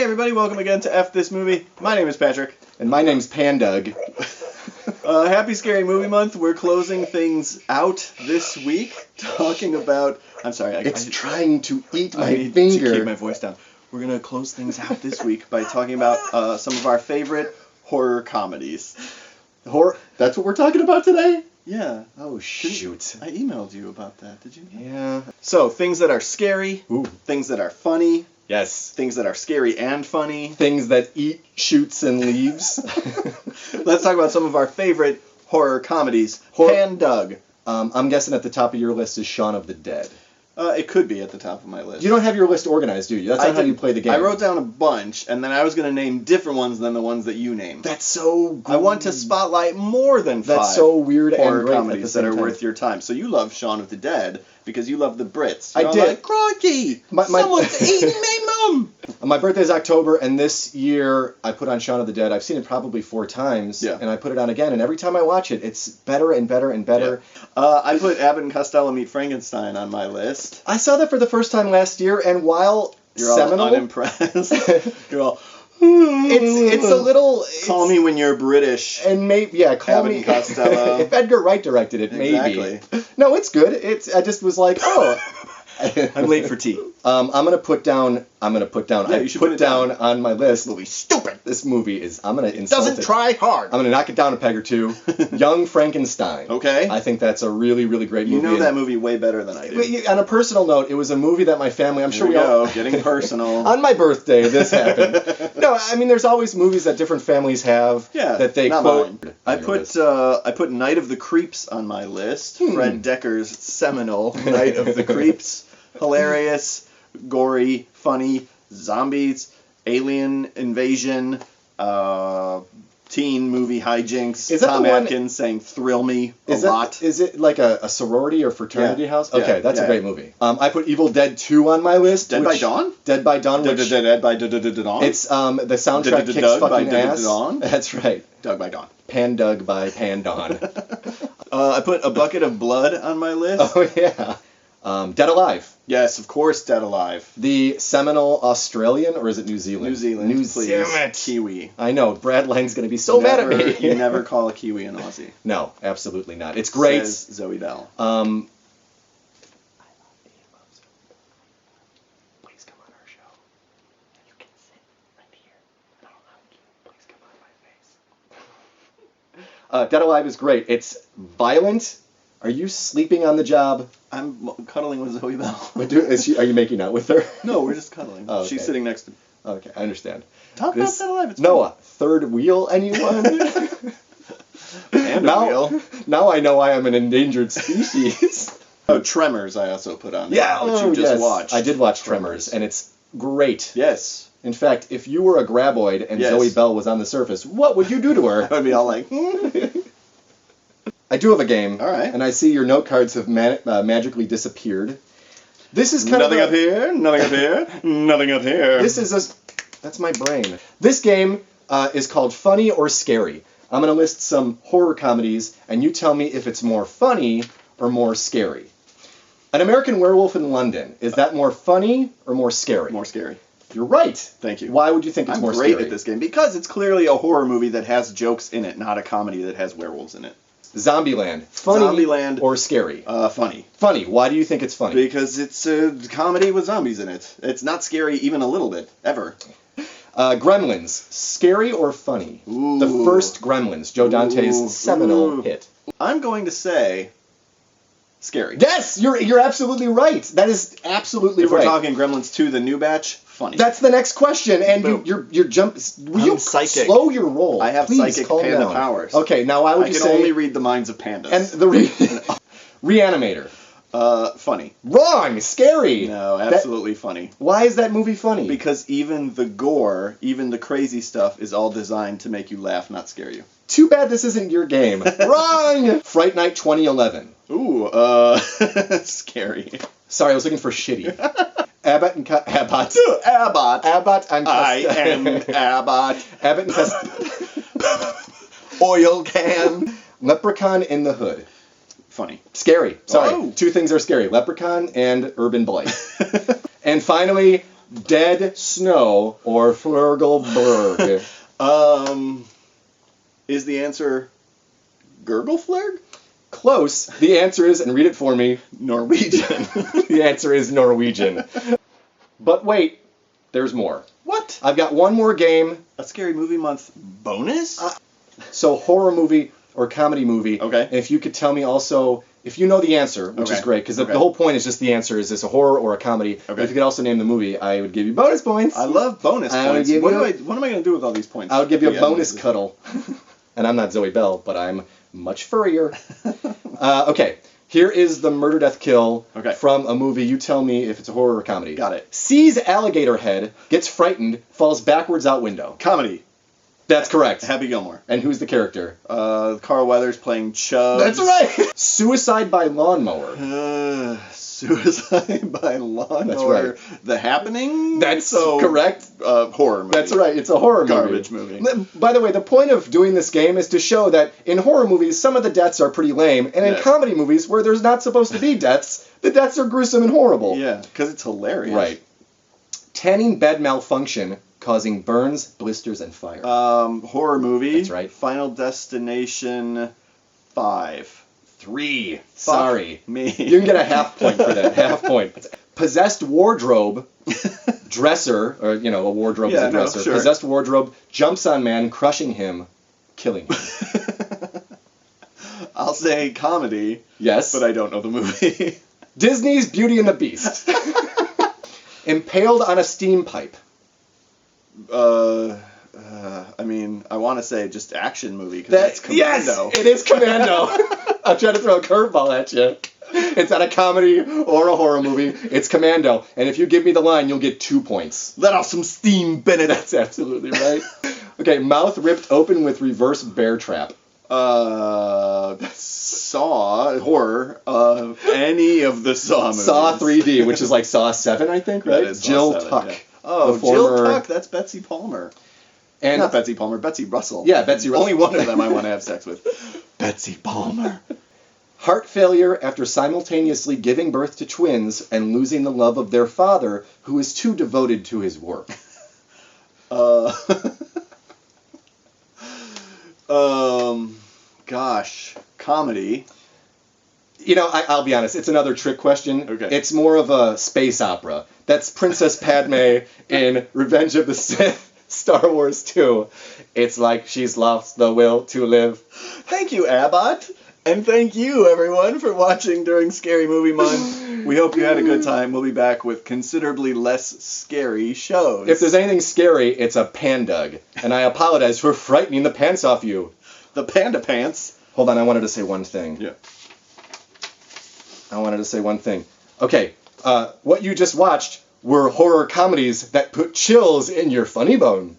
everybody, welcome again to F This Movie. My name is Patrick. And my name's Pandug. Happy Scary Movie Month. We're closing things out this week, talking about... I'm sorry. It's trying to eat my I need finger. to keep my voice down. We're going to close things out this week by talking about some of our favorite horror comedies. Horror? That's what we're talking about today? Yeah. Oh, shoot. I emailed you about that, did you? Yeah. So, things that are scary, Ooh. things that are funny, Yes. things that are scary and funny. Things that eat shoots and leaves. Let's talk about some of our favorite horror comedies. Pandug. I'm guessing at the top of your list is Shaun of the Dead. It could be at the top of my list. You don't have your list organized, do you? That's not how you play the game. I wrote down a bunch, and then I was going to name different ones than the ones that you named. That's so good. I want to spotlight more than five That's so weird horror and great comedies that are worth your time. So you love Shaun of the Dead because you love the Brits. You're I did. Like, crikey, someone's eating my mum. My birthday's October, and this year I put on Shaun of the Dead. I've seen it probably 4 times, Yeah. and I put it on again, and every time I watch it, it's better and better and better. Yeah. I put Abbott and Costello Meet Frankenstein on my list. I saw that for the first time last year, and while You're seminal, all unimpressed. You're all... it's a little... Call me when you're British. And maybe, yeah, call Abbott me... and Costello. If Edgar Wright directed it, maybe. Exactly. No, it's good. I just was like, oh... I'm late for tea. I'm gonna put down. Yeah, you should put put it down down. on my list. This movie's stupid. This movie is. I'm gonna insult Doesn't it. try hard. I'm gonna knock it down a peg or two. Young Frankenstein. Okay. I think that's a really, really great movie. You know that movie way better than I do. On a personal note, it was a movie that my family. I'm sure Here we we all. go, getting personal. On my birthday, this happened. No, I mean, there's always movies that different families have. Yeah, That they not quote. mine. I put Night of the Creeps on my list. Fred Decker's seminal Night of the Creeps. Hilarious, gory, funny, zombies, alien invasion, teen movie hijinks. Is that Tom the one- Atkins saying "Thrill Me" a Is lot. it like a sorority or fraternity Yeah. house? Yeah. Okay, that's Yeah. a great movie. I put Evil Dead 2 on my list. Dead by Dawn? Dead by Dawn. Which Dead by Dawn. It's the soundtrack kicks Doug by fucking ass. Dawn? That's right. Doug by Dawn. Pandug by Pandon. I put A Bucket of Blood on my list. Oh yeah. Dead Alive. Yes, of course, Dead Alive. The seminal Australian, or is it New Zealand? New Zealand, please. Damn it. Kiwi. I know. Brad Lang's gonna be so mad at me. You never call a Kiwi an Aussie. No, absolutely not. It's great. Says Zoe Bell. Please come on our show. You can sit right here. And I'll hug you. Please come on my face. Dead Alive is great. It's violent. Are you sleeping on the job? I'm cuddling with Zoe Bell. Are you making out with her? No, we're just cuddling. Oh, okay. She's sitting next to me. Okay, I understand. Talk about Dead Alive. It's Noah, third wheel, anyone? And now, now I know I am an endangered species. Oh, Tremors I also put on there, Yeah, which you just yes. watched. I did watch Tremors, and it's great. Yes. In fact, if you were a graboid and Yes. Zoe Bell was on the surface, what would you do to her? I would be all like, I do have a game. All right. And I see your note cards have magically disappeared. This is kind nothing of up here, nothing up here, nothing up here. This is that's my brain. This game is called Funny or Scary. I'm going to list some horror comedies, and you tell me if it's more funny or more scary. An American Werewolf in London. Is that more funny or more scary? More scary. You're right. Thank you. Why would you think it's I'm more great scary? at this game because it's clearly a horror movie that has jokes in it, not a comedy that has werewolves in it. Zombieland. Funny Zombieland. or scary? Funny. Funny. Why do you think it's funny? Because it's a comedy with zombies in it. It's not scary even a little bit, ever. Gremlins. Scary or funny? Ooh. The first Gremlins, Joe Dante's seminal hit. I'm going to say scary. Yes, you're absolutely right. That is absolutely If right. we're talking Gremlins 2, the new batch, funny. That's the next question, and Boom. you're jump. Will you psychic. slow your roll? I have Please, psychic calm panda down. powers. Okay, now why would I you can say? only read the minds of pandas. And the Reanimator. Funny. Wrong. Scary. No, absolutely funny. Why is that movie funny? Because even the gore, even the crazy stuff is all designed to make you laugh, not scare you. Too bad this isn't your game. Wrong. Fright Night 2011. Ooh, scary. Sorry, I was looking for shitty. Abbott and Abbott. Abbott. Abbott and I am Abbott. Abbott and Oil can. Leprechaun in the Hood. Funny. Scary. Sorry. Oh. Two things are scary. Leprechaun and Urban Blight. And finally, Dead Snow or Flurgelberg? Is the answer Gurgleflurg? Close. The answer is, and read it for me, Norwegian. the answer is Norwegian. But wait, there's more. What? I've got one more game. A Scary Movie Month bonus? So horror movie or comedy movie. Okay. And if you could tell me also, if you know the answer, which is great, because the whole point is just the answer, is this a horror or a comedy? Okay. If you could also name the movie, I would give you bonus points. I love bonus points. What am I going to do with all these points? I would give you a bonus cuddle. And I'm not Zoe Bell, but I'm much furrier. Okay. Here is the murder, death, kill from a movie. You tell me if it's a horror or comedy. Got it. Sees alligator head, gets frightened, falls backwards out window. Comedy. That's correct. Happy Gilmore. And who's the character? Carl Weathers playing Chubbs. That's right. Suicide by lawnmower. Suicide by lawnmower. That's right. The Happening? That's correct. Horror movie. That's right. It's a horror Garbage movie. By the way, the point of doing this game is to show that in horror movies, some of the deaths are pretty lame, and in comedy movies, where there's not supposed to be deaths, the deaths are gruesome and horrible. Yeah, because it's hilarious. Right. Tanning bed malfunction causing burns, blisters, and fire. Horror movie. That's right. Final Destination 5. 3. Fuck Sorry. me. You can get a half point for that. Half point. Possessed wardrobe, dresser, or, a wardrobe is a dresser. Sure. Possessed wardrobe jumps on man, crushing him, killing him. I'll say comedy. Yes. But I don't know the movie. Disney's Beauty and the Beast. Impaled on a steam pipe. I want to say just action movie because that's Commando. Yes, it is Commando. I'm trying to throw a curveball at you. It's not a comedy or a horror movie. It's Commando. And if you give me the line, you'll get 2 points. Let off some steam, Bennett. That's absolutely right. Okay, mouth ripped open with reverse bear trap. Saw, horror, any of the Saw movies. Saw 3D, which is like Saw 7, I think, right? That is Jill Saw 7, Tuck. Yeah. Oh, Jill Tuck, that's Betsy Palmer. And not Betsy Palmer, Betsy Russell. Yeah, Betsy Russell. Only one of them I want to have sex with. Betsy Palmer. Heart failure after simultaneously giving birth to twins and losing the love of their father, who is too devoted to his work. Gosh, comedy. I'll be honest, it's another trick question. Okay. It's more of a space opera. That's Princess Padme in Revenge of the Sith, Star Wars 2. It's like she's lost the will to live. Thank you, Abbott. And thank you, everyone, for watching during Scary Movie Month. We hope you had a good time. We'll be back with considerably less scary shows. If there's anything scary, it's a pandug. And I apologize for frightening the pants off you. The panda pants. Hold on, I wanted to say one thing. Yeah. I wanted to say one thing. Okay, what you just watched were horror comedies that put chills in your funny bone.